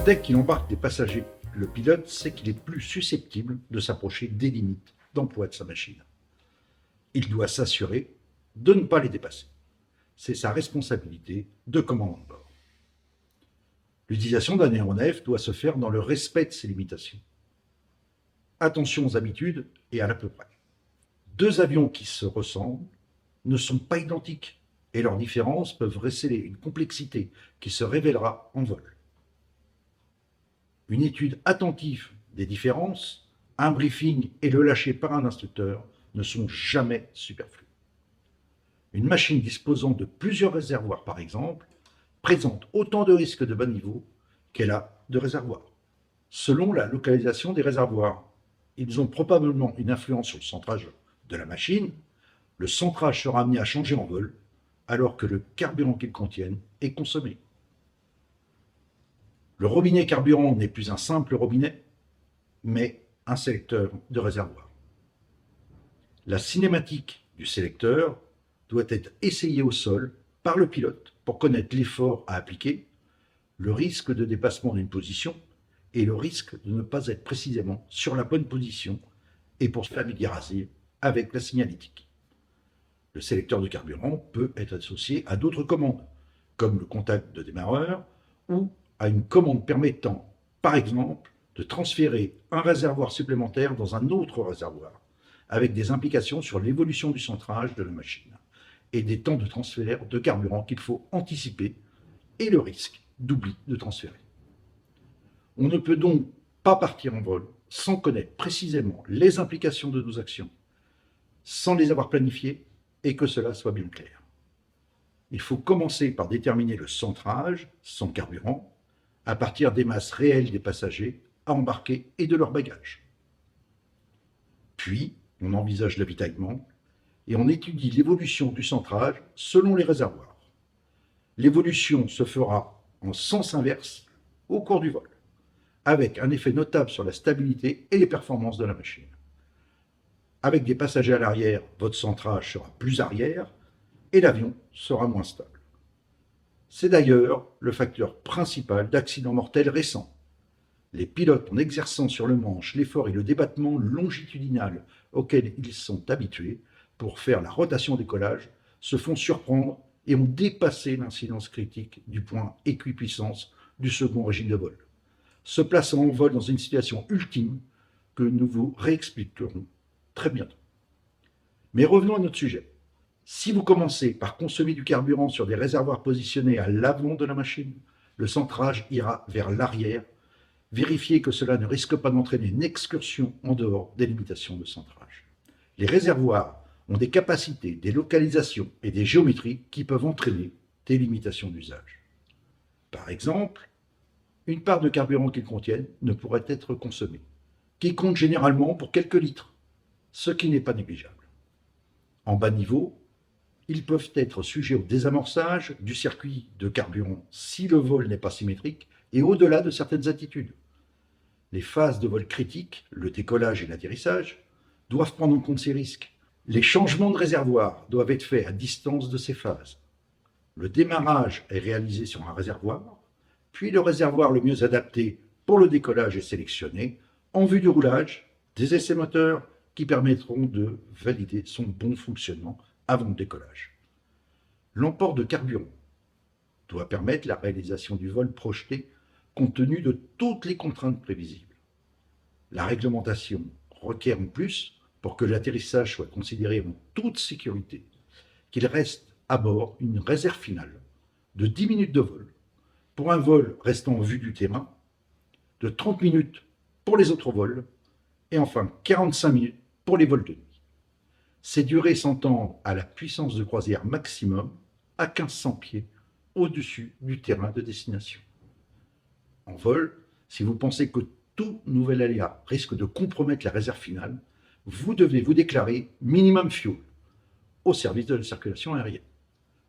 Dès qu'il embarque des passagers, le pilote sait qu'il est plus susceptible de s'approcher des limites d'emploi de sa machine. Il doit s'assurer de ne pas les dépasser. C'est sa responsabilité de commandant de bord. L'utilisation d'un aéronef doit se faire dans le respect de ses limitations. Attention aux habitudes et à l'à peu près. Deux avions qui se ressemblent ne sont pas identiques et leurs différences peuvent révéler une complexité qui se révélera en vol. Une étude attentive des différences, un briefing et le lâcher par un instructeur ne sont jamais superflus. Une machine disposant de plusieurs réservoirs, par exemple, présente autant de risques de bas niveau qu'elle a de réservoirs. Selon la localisation des réservoirs, ils ont probablement une influence sur le centrage de la machine. Le centrage sera amené à changer en vol, alors que le carburant qu'ils contiennent est consommé. Le robinet carburant n'est plus un simple robinet, mais un sélecteur de réservoir. La cinématique du sélecteur doit être essayée au sol par le pilote pour connaître l'effort à appliquer, le risque de dépassement d'une position et le risque de ne pas être précisément sur la bonne position et pour se familiariser avec la signalétique. Le sélecteur de carburant peut être associé à d'autres commandes, comme le contact de démarreur ou à une commande permettant, par exemple, de transférer un réservoir supplémentaire dans un autre réservoir, avec des implications sur l'évolution du centrage de la machine et des temps de transfert de carburant qu'il faut anticiper et le risque d'oubli de transférer. On ne peut donc pas partir en vol sans connaître précisément les implications de nos actions, sans les avoir planifiées et que cela soit bien clair. Il faut commencer par déterminer le centrage, son carburant, à partir des masses réelles des passagers à embarquer et de leurs bagages. Puis, on envisage l'avitaillement et on étudie l'évolution du centrage selon les réservoirs. L'évolution se fera en sens inverse au cours du vol, avec un effet notable sur la stabilité et les performances de la machine. Avec des passagers à l'arrière, votre centrage sera plus arrière et l'avion sera moins stable. C'est d'ailleurs le facteur principal d'accidents mortels récents. Les pilotes, en exerçant sur le manche l'effort et le débattement longitudinal auxquels ils sont habitués pour faire la rotation décollage, se font surprendre et ont dépassé l'incidence critique du point équipuissance du second régime de vol, se plaçant en vol dans une situation ultime que nous vous réexpliquerons très bientôt. Mais revenons à notre sujet. Si vous commencez par consommer du carburant sur des réservoirs positionnés à l'avant de la machine, le centrage ira vers l'arrière. Vérifiez que cela ne risque pas d'entraîner une excursion en dehors des limitations de centrage. Les réservoirs ont des capacités, des localisations et des géométries qui peuvent entraîner des limitations d'usage. Par exemple, une part de carburant qu'ils contiennent ne pourrait être consommée, qui compte généralement pour quelques litres, ce qui n'est pas négligeable. En bas niveau, ils peuvent être sujets au désamorçage du circuit de carburant si le vol n'est pas symétrique et au-delà de certaines altitudes. Les phases de vol critiques, le décollage et l'atterrissage, doivent prendre en compte ces risques. Les changements de réservoir doivent être faits à distance de ces phases. Le démarrage est réalisé sur un réservoir, puis le réservoir le mieux adapté pour le décollage est sélectionné en vue du roulage, des essais moteurs qui permettront de valider son bon fonctionnement avant le décollage. L'emport de carburant doit permettre la réalisation du vol projeté compte tenu de toutes les contraintes prévisibles. La réglementation requiert en plus, pour que l'atterrissage soit considéré en toute sécurité, qu'il reste à bord une réserve finale de 10 minutes de vol pour un vol restant en vue du terrain, de 30 minutes pour les autres vols et enfin 45 minutes pour les vols de nuit. Ces durées s'entendent à la puissance de croisière maximum à 1500 pieds au-dessus du terrain de destination. En vol, si vous pensez que tout nouvel aléa risque de compromettre la réserve finale, vous devez vous déclarer minimum fuel au service de la circulation aérienne.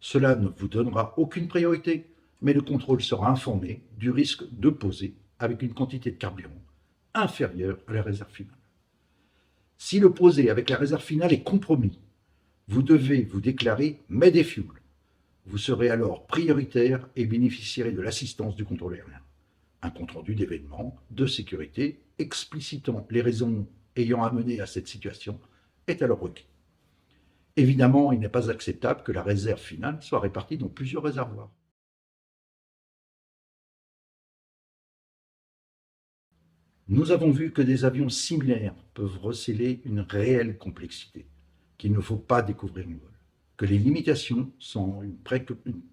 Cela ne vous donnera aucune priorité, mais le contrôle sera informé du risque de poser avec une quantité de carburant inférieure à la réserve finale. Si le posé avec la réserve finale est compromis, vous devez vous déclarer Mayday Fuel. Vous serez alors prioritaire et bénéficierez de l'assistance du contrôle aérien. un compte-rendu d'événements de sécurité explicitant les raisons ayant amené à cette situation est alors requis. Évidemment, il n'est pas acceptable que la réserve finale soit répartie dans plusieurs réservoirs. Nous avons vu que des avions similaires peuvent recéler une réelle complexité qu'il ne faut pas découvrir en vol, que les limitations sont une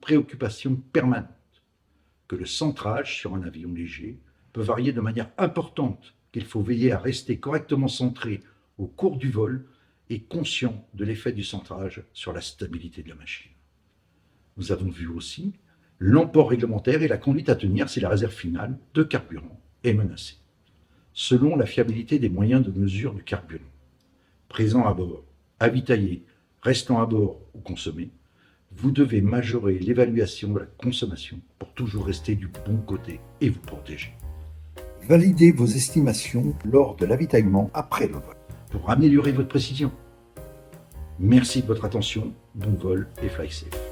préoccupation permanente, que le centrage sur un avion léger peut varier de manière importante, qu'il faut veiller à rester correctement centré au cours du vol et conscient de l'effet du centrage sur la stabilité de la machine. Nous avons vu aussi l'emport réglementaire et la conduite à tenir si la réserve finale de carburant est menacée, selon la fiabilité des moyens de mesure du carburant, présent à bord, avitaillé, restant à bord ou consommé. Vous devez majorer l'évaluation de la consommation pour toujours rester du bon côté et vous protéger. Validez vos estimations lors de l'avitaillement après le vol pour améliorer votre précision. Merci de votre attention, bon vol et fly safe.